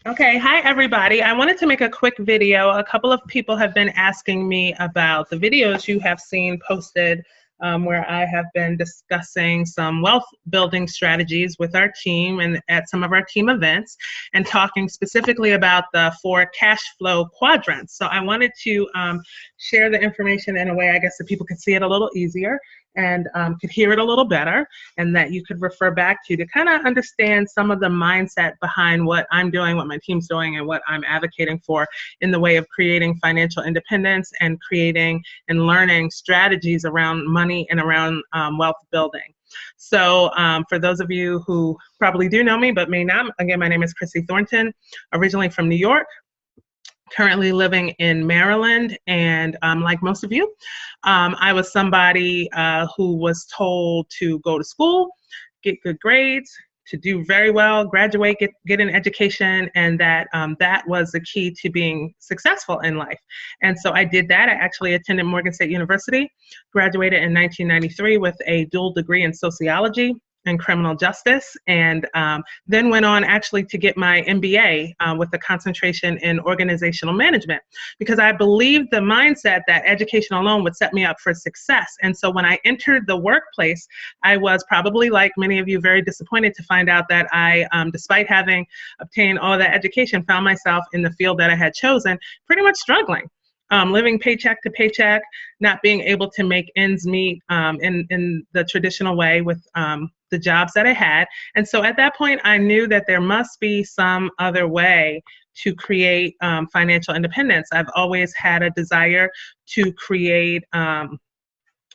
Okay, hi everybody. I wanted to make a quick video. A couple of people have been asking me about the videos you have seen posted where I have been discussing some wealth building strategies with our team and at some of our team events, and talking specifically about the 4 cash flow quadrants. So I wanted to share the information in a way, I guess, that people could see it a little easier and could hear it a little better, and that you could refer back to kind of understand some of the mindset behind what I'm doing, what my team's doing, and what I'm advocating for in the way of creating financial independence and creating and learning strategies around money and around wealth building. So for those of you who probably do know me but may not, again, my name is Chrissy Thornton, originally from New York, currently living in Maryland, and like most of you, I was somebody who was told to go to school, get good grades, to do very well, graduate, get an education, and that that was the key to being successful in life. And so I did that. I actually attended Morgan State University, graduated in 1993 with a dual degree in sociology and criminal justice, and then went on actually to get my MBA with a concentration in organizational management, because I believed the mindset that education alone would set me up for success. And so when I entered the workplace, I was probably, like many of you, very disappointed to find out that I, despite having obtained all that education, found myself in the field that I had chosen pretty much struggling. Living paycheck to paycheck, not being able to make ends meet in the traditional way with the jobs that I had. And so at that point, I knew that there must be some other way to create financial independence. I've always had a desire to create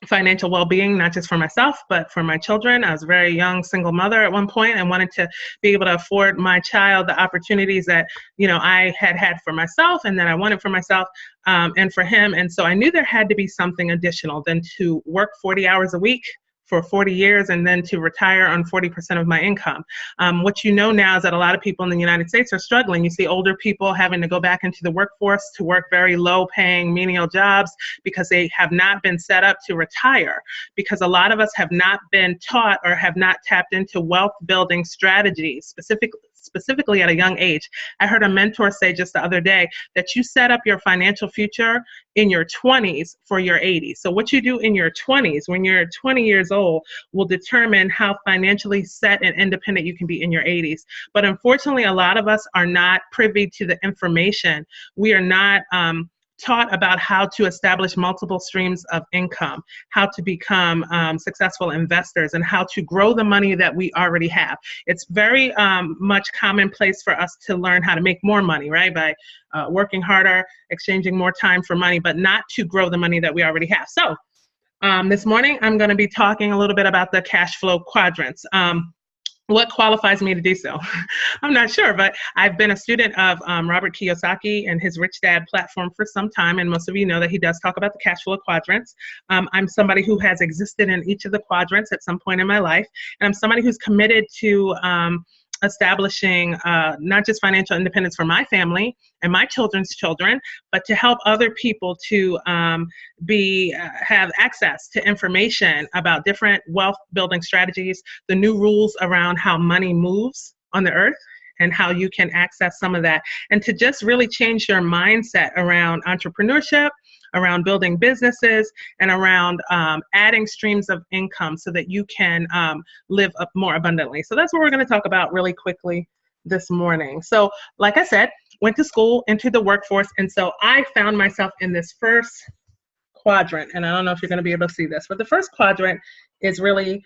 financial well-being, not just for myself, but for my children. I was a very young single mother at one point and wanted to be able to afford my child the opportunities that, you know, I had for myself and that I wanted for myself and for him. And so I knew there had to be something additional than to work 40 hours a week for 40 years and then to retire on 40% of my income. What you know now is that a lot of people in the United States are struggling. You see older people having to go back into the workforce to work very low paying menial jobs because they have not been set up to retire, because a lot of us have not been taught or have not tapped into wealth building strategies, specifically at a young age. I heard a mentor say just the other day that you set up your financial future in your 20s for your 80s. So what you do in your 20s, when you're 20 years old, will determine how financially set and independent you can be in your 80s. But unfortunately, a lot of us are not privy to the information. We are not taught about how to establish multiple streams of income, how to become successful investors, and how to grow the money that we already have. It's very much commonplace for us to learn how to make more money, right? By working harder, exchanging more time for money, but not to grow the money that we already have. So this morning, I'm going to be talking a little bit about the cash flow quadrants. What qualifies me to do so? I'm not sure, but I've been a student of Robert Kiyosaki and his Rich Dad platform for some time, and most of you know that he does talk about the cash flow quadrants. I'm somebody who has existed in each of the quadrants at some point in my life, and I'm somebody who's committed to establishing not just financial independence for my family and my children's children, but to help other people to have access to information about different wealth building strategies, the new rules around how money moves on the earth, and how you can access some of that, and to just really change your mindset around entrepreneurship, around building businesses, and around adding streams of income so that you can live up more abundantly. So that's what we're going to talk about really quickly this morning. So like I said, went to school, entered the workforce, and so I found myself in this first quadrant, and I don't know if you're going to be able to see this, but the first quadrant is really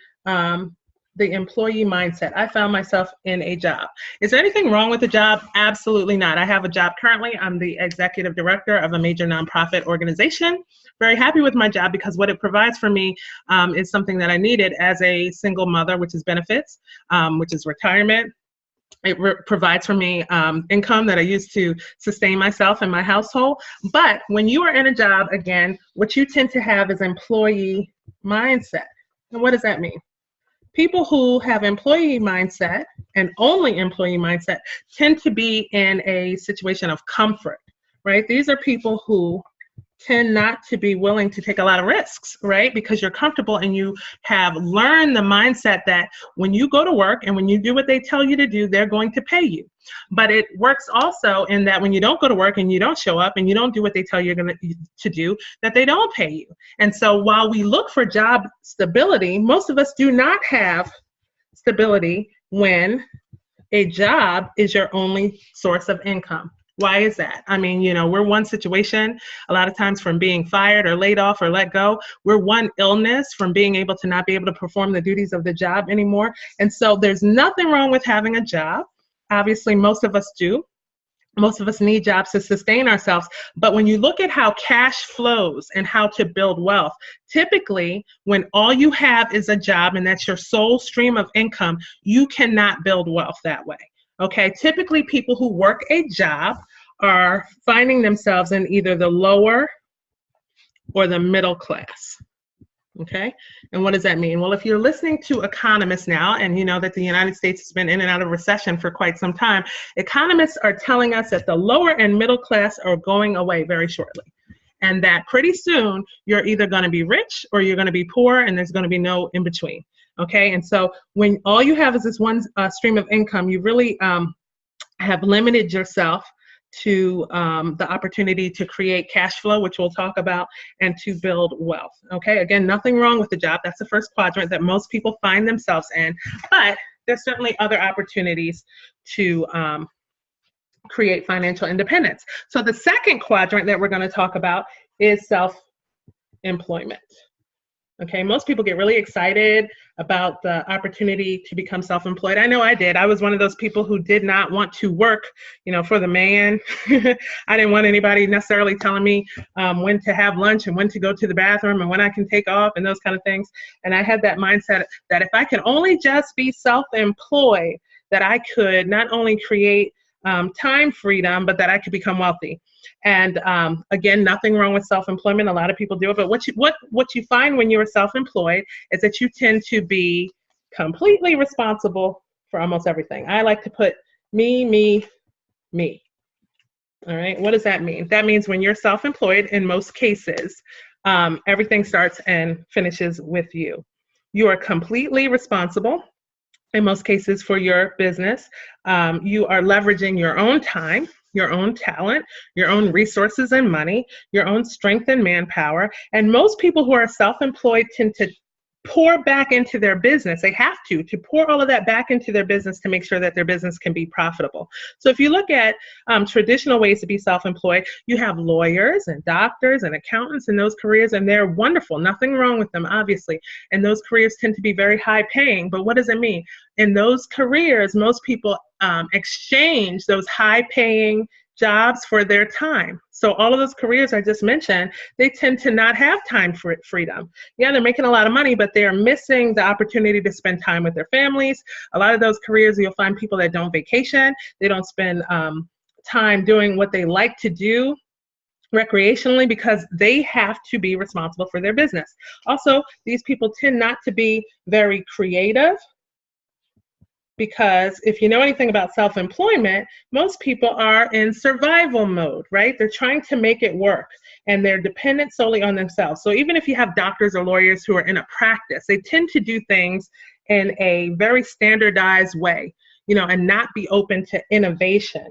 the employee mindset. I found myself in a job. Is there anything wrong with the job? Absolutely not. I have a job currently. I'm the executive director of a major nonprofit organization. Very happy with my job because what it provides for me is something that I needed as a single mother, which is benefits, which is retirement. It provides for me income that I use to sustain myself and my household. But when you are in a job, again, what you tend to have is employee mindset. And what does that mean? People who have employee mindset and only employee mindset tend to be in a situation of comfort, right? These are people who tend not to be willing to take a lot of risks, right? Because you're comfortable and you have learned the mindset that when you go to work and when you do what they tell you to do, they're going to pay you. But it works also in that when you don't go to work and you don't show up and you don't do what they tell you to do, that they don't pay you. And so while we look for job stability, most of us do not have stability when a job is your only source of income. Why is that? I mean, we're one situation a lot of times from being fired or laid off or let go. We're one illness from being able to not be able to perform the duties of the job anymore. And so there's nothing wrong with having a job. Obviously, most of us do. Most of us need jobs to sustain ourselves. But when you look at how cash flows and how to build wealth, typically when all you have is a job and that's your sole stream of income, you cannot build wealth that way. Okay, typically people who work a job are finding themselves in either the lower or the middle class. Okay, and what does that mean? Well, if you're listening to economists now, and you know that the United States has been in and out of recession for quite some time, economists are telling us that the lower and middle class are going away very shortly. And that pretty soon you're either going to be rich or you're going to be poor, and there's going to be no in between. Okay, and so when all you have is this one stream of income, you really have limited yourself to the opportunity to create cash flow, which we'll talk about, and to build wealth. Okay, again, nothing wrong with the job. That's the first quadrant that most people find themselves in, but there's certainly other opportunities to create financial independence. So the second quadrant that we're going to talk about is self-employment. Okay, most people get really excited about the opportunity to become self-employed. I know I did. I was one of those people who did not want to work, for the man. I didn't want anybody necessarily telling me when to have lunch and when to go to the bathroom and when I can take off and those kind of things. And I had that mindset that if I can only just be self-employed, that I could not only create time freedom, but that I could become wealthy. And again, nothing wrong with self-employment. A lot of people do it, but what you find when you're self-employed is that you tend to be completely responsible for almost everything. I like to put me. All right, what does that mean? That means when you're self-employed, in most cases, everything starts and finishes with you. You are completely responsible in most cases for your business. You are leveraging your own time, your own talent, your own resources and money, your own strength and manpower. And most people who are self-employed tend to pour back into their business. They have to pour all of that back into their business to make sure that their business can be profitable. So if you look at traditional ways to be self-employed, you have lawyers and doctors and accountants in those careers, and they're wonderful. Nothing wrong with them, obviously. And those careers tend to be very high paying. But what does it mean? In those careers, most people exchange those high paying jobs for their time. So all of those careers I just mentioned, they tend to not have time for freedom. Yeah, they're making a lot of money, but they're missing the opportunity to spend time with their families. A lot of those careers, you'll find people that don't vacation. They don't spend time doing what they like to do recreationally because they have to be responsible for their business. Also, these people tend not to be very creative, because if you know anything about self-employment, most people are in survival mode, right? They're trying to make it work and they're dependent solely on themselves. So even if you have doctors or lawyers who are in a practice, they tend to do things in a very standardized way, and not be open to innovation.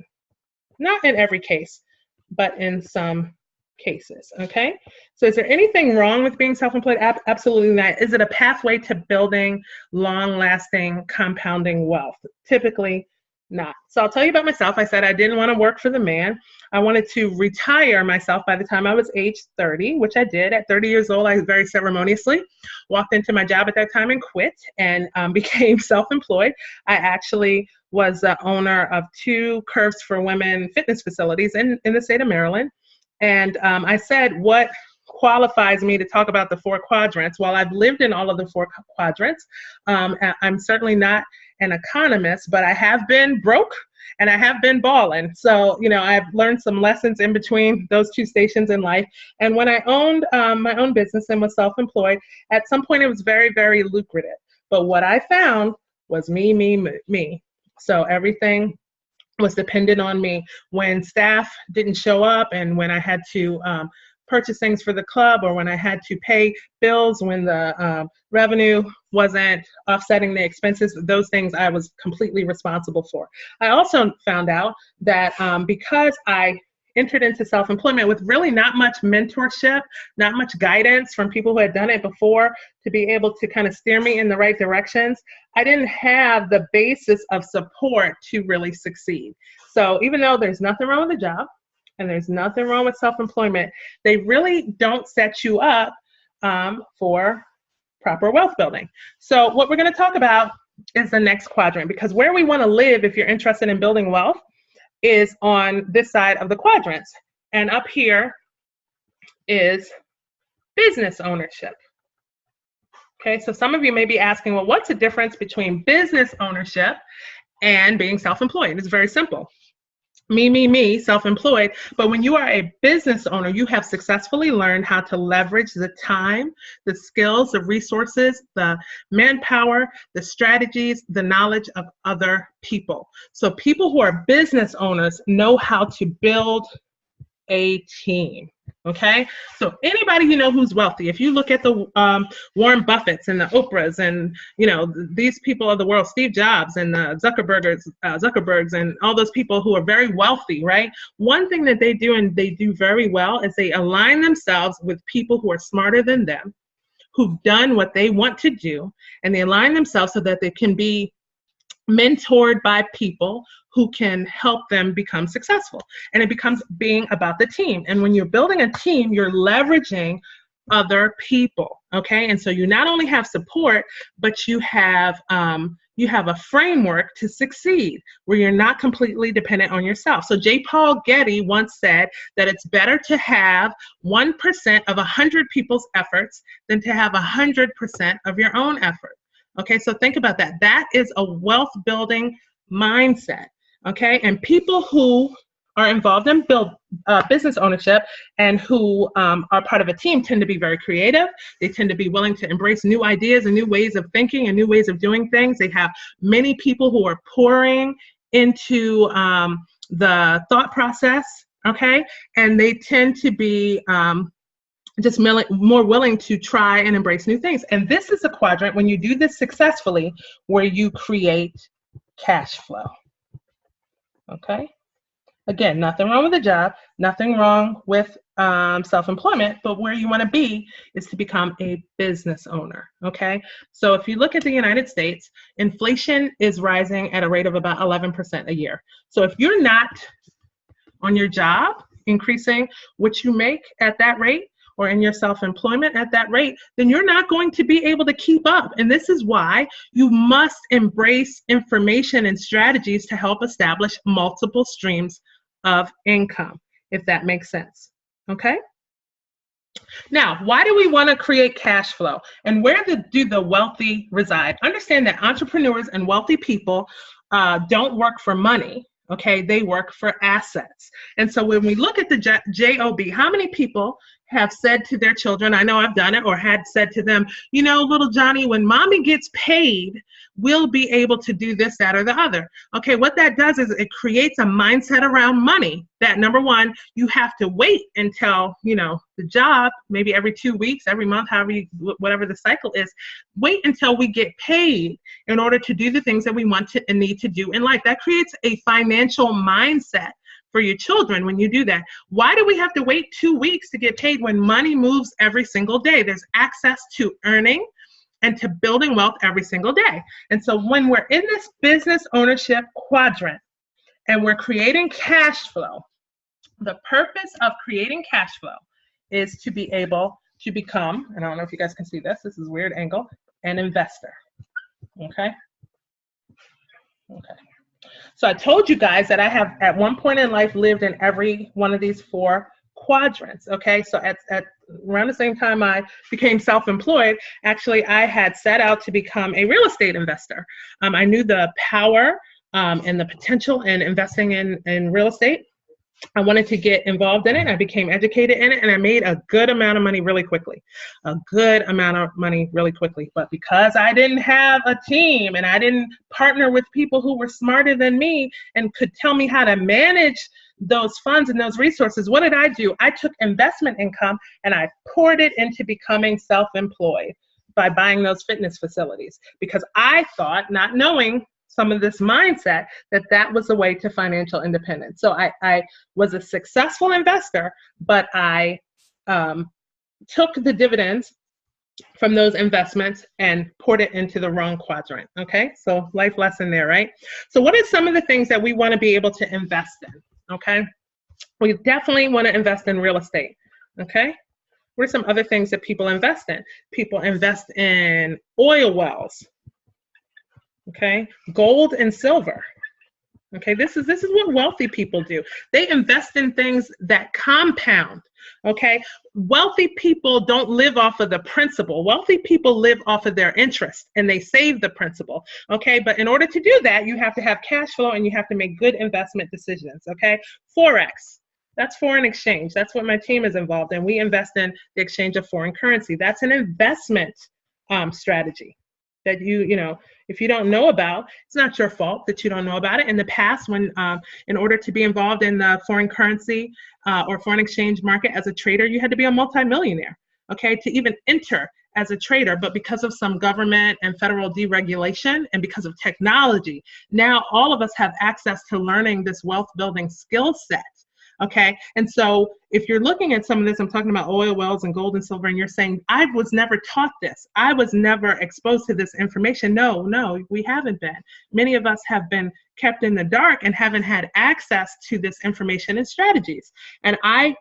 Not in every case, but in some cases, okay? So is there anything wrong with being self-employed? Absolutely not. Is it a pathway to building long-lasting, compounding wealth? Typically not. So I'll tell you about myself. I said I didn't want to work for the man. I wanted to retire myself by the time I was age 30, which I did. At 30 years old, I very ceremoniously walked into my job at that time and quit and became self-employed. I actually was the owner of 2 Curves for Women fitness facilities in the state of Maryland. And I said, what qualifies me to talk about the 4 quadrants? Well, I've lived in all of the 4 quadrants. I'm certainly not an economist, but I have been broke and I have been balling. So, I've learned some lessons in between those 2 stations in life. And when I owned my own business and was self-employed, at some point it was very, very lucrative. But what I found was me. So everything was dependent on me. When staff didn't show up and when I had to purchase things for the club, or when I had to pay bills when the revenue wasn't offsetting the expenses. Those things I was completely responsible for. I also found out that because I entered into self-employment with really not much mentorship, not much guidance from people who had done it before to be able to kind of steer me in the right directions, I didn't have the basis of support to really succeed. So even though there's nothing wrong with the job and there's nothing wrong with self-employment, they really don't set you up for proper wealth building. So what we're going to talk about is the next quadrant, because where we want to live if you're interested in building wealth is on this side of the quadrants. And up here is business ownership. Okay, so some of you may be asking, well, what's the difference between business ownership and being self-employed? It's very simple. Me, self-employed. But when you are a business owner, you have successfully learned how to leverage the time, the skills, the resources, the manpower, the strategies, the knowledge of other people. So people who are business owners know how to build a team. Okay, so anybody you know who's wealthy, if you look at the Warren Buffetts and the Oprahs and these people of the world, Steve Jobs and the Zuckerbergs and all those people who are very wealthy, right? One thing that they do and they do very well is they align themselves with people who are smarter than them, who've done what they want to do, and they align themselves so that they can be mentored by people who can help them become successful. And it becomes being about the team. And when you're building a team, you're leveraging other people, okay? And so you not only have support, but you have a framework to succeed where you're not completely dependent on yourself. So J. Paul Getty once said that it's better to have 1% of 100 people's efforts than to have 100% of your own effort. Okay, so think about that. That is a wealth building mindset. Okay, and people who are involved in business ownership and who are part of a team tend to be very creative. They tend to be willing to embrace new ideas and new ways of thinking and new ways of doing things. They have many people who are pouring into the thought process, okay? And they tend to be just more willing to try and embrace new things. And this is a quadrant, when you do this successfully, where you create cash flow. Okay, again, nothing wrong with the job, nothing wrong with self-employment, but where you want to be is to become a business owner. Okay, so if you look at the United States, inflation is rising at a rate of about 11% a year. So if you're not on your job increasing what you make at that rate, or in your self-employment at that rate, then you're not going to be able to keep up. And this is why you must embrace information and strategies to help establish multiple streams of income, if that makes sense, okay? Now, why do we want to create cash flow? And where do the wealthy reside? Understand that entrepreneurs and wealthy people don't work for money. Okay, they work for assets. And so when we look at the JOB, how many people have said to their children, I know I've done it, or had said to them, little Johnny, when mommy gets paid, we'll be able to do this, that, or the other. Okay, what that does is it creates a mindset around money that, number one, you have to wait until, the job, maybe every 2 weeks, every month, whatever the cycle is, wait until we get paid in order to do the things that we want to and need to do in life. That creates a financial mindset for your children when you do that. Why do we have to wait 2 weeks to get paid when money moves every single day? There's access to earning and to building wealth every single day. And so when we're in this business ownership quadrant and we're creating cash flow, the purpose of creating cash flow is to be able to become, and I don't know if you guys can see this is a weird angle, an investor. Okay? Okay. So I told you guys that I have at one point in life lived in every one of these 4 quadrants. Okay, so at around the same time I became self-employed, actually I had set out to become a real estate investor. I knew the power and the potential in investing in real estate. I wanted to get involved in it. I became educated in it, and I made a good amount of money really quickly. But because I didn't have a team and I didn't partner with people who were smarter than me and could tell me how to manage those funds and those resources, what did I do? I took investment income and I poured it into becoming self-employed by buying those fitness facilities, because I thought, not knowing some of this mindset, that that was the way to financial independence. So I was a successful investor, but I took the dividends from those investments and poured it into the wrong quadrant. Okay, so life lesson there, right? So what are some of the things that we want to be able to invest in? Okay, we definitely want to invest in real estate. Okay, what are some other things that people invest in? People invest in oil wells. Okay, gold and silver. Okay, this is what wealthy people do. They invest in things that compound. Okay, wealthy people don't live off of the principal. Wealthy people live off of their interest, and they save the principal. Okay, but in order to do that, you have to have cash flow and you have to make good investment decisions. Okay, Forex. That's foreign exchange. That's what my team is involved in. We invest in the exchange of foreign currency. That's an investment strategy that you know, if you don't know about, it's not your fault that you don't know about it. In the past, when in order to be involved in the foreign currency or foreign exchange market as a trader, you had to be a multimillionaire, okay, to even enter as a trader. But because of some government and federal deregulation and because of technology, now all of us have access to learning this wealth building skill set. Okay, and so if you're looking at some of this, I'm talking about oil wells and gold and silver, and you're saying, I was never taught this. I was never exposed to this information. No, we haven't been. Many of us have been kept in the dark and haven't had access to this information and strategies. And I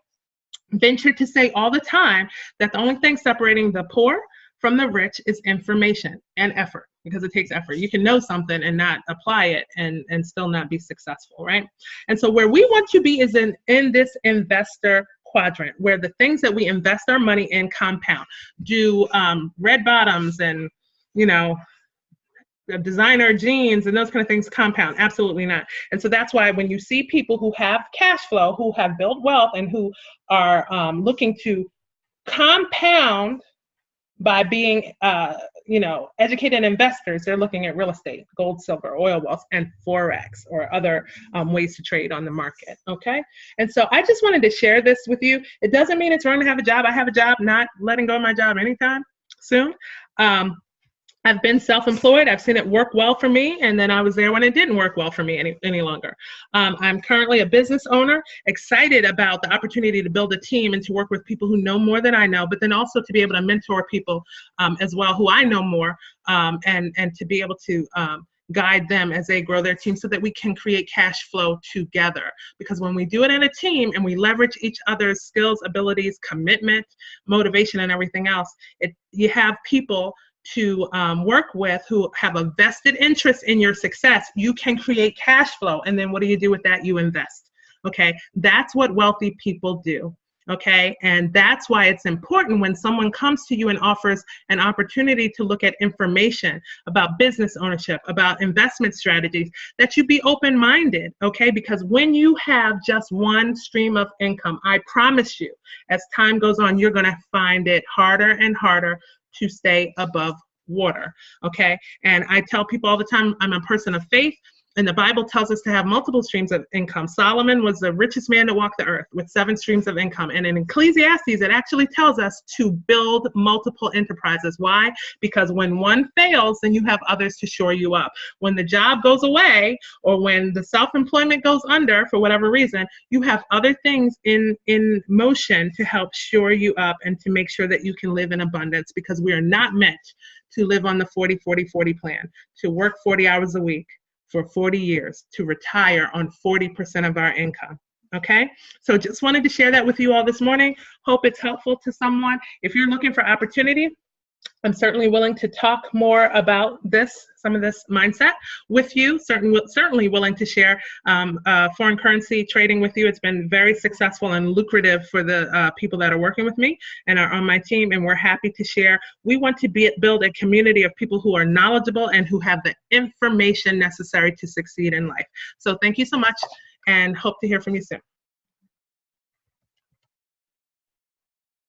venture to say all the time that the only thing separating the poor from the rich is information and effort, because it takes effort. You can know something and not apply it and still not be successful, right? And so where we want to be is in this investor quadrant, where the things that we invest our money in compound. Do red bottoms and, you know, designer jeans and those kind of things compound? Absolutely not. And so that's why when you see people who have cash flow, who have built wealth, and who are looking to compound by being, you know, educated investors, they're looking at real estate, gold, silver, oil wells, and Forex, or other ways to trade on the market, okay? And so I just wanted to share this with you. It doesn't mean it's wrong to have a job. I have a job, not letting go of my job anytime soon. I've been self-employed. I've seen it work well for me, and then I was there when it didn't work well for me any longer. I'm currently a business owner, excited about the opportunity to build a team and to work with people who know more than I know, but then also to be able to mentor people as well who I know more, and to be able to guide them as they grow their team so that we can create cash flow together. Because when we do it in a team and we leverage each other's skills, abilities, commitment, motivation, and everything else, you have people to work with who have a vested interest in your success. You can create cash flow, and then what do you do with that? You invest. Okay, that's what wealthy people do. Okay, and that's why it's important when someone comes to you and offers an opportunity to look at information about business ownership, about investment strategies, that you be open-minded. Okay, because when you have just one stream of income, I promise you, as time goes on, you're going to find it harder and harder to stay above water, okay? And I tell people all the time, I'm a person of faith, and the Bible tells us to have multiple streams of income. Solomon was the richest man to walk the earth with 7 streams of income. And in Ecclesiastes, it actually tells us to build multiple enterprises. Why? Because when one fails, then you have others to shore you up. When the job goes away, or when the self-employment goes under for whatever reason, you have other things in motion to help shore you up and to make sure that you can live in abundance, because we are not meant to live on the 40-40-40 plan, to work 40 hours a week for 40 years, to retire on 40% of our income. Okay, so just wanted to share that with you all this morning. Hope it's helpful to someone. If you're looking for opportunity, I'm certainly willing to talk more about some of this mindset with you. Certainly willing to share foreign currency trading with you. It's been very successful and lucrative for the people that are working with me and are on my team, and we're happy to share. We want to build a community of people who are knowledgeable and who have the information necessary to succeed in life. So thank you so much, and hope to hear from you soon.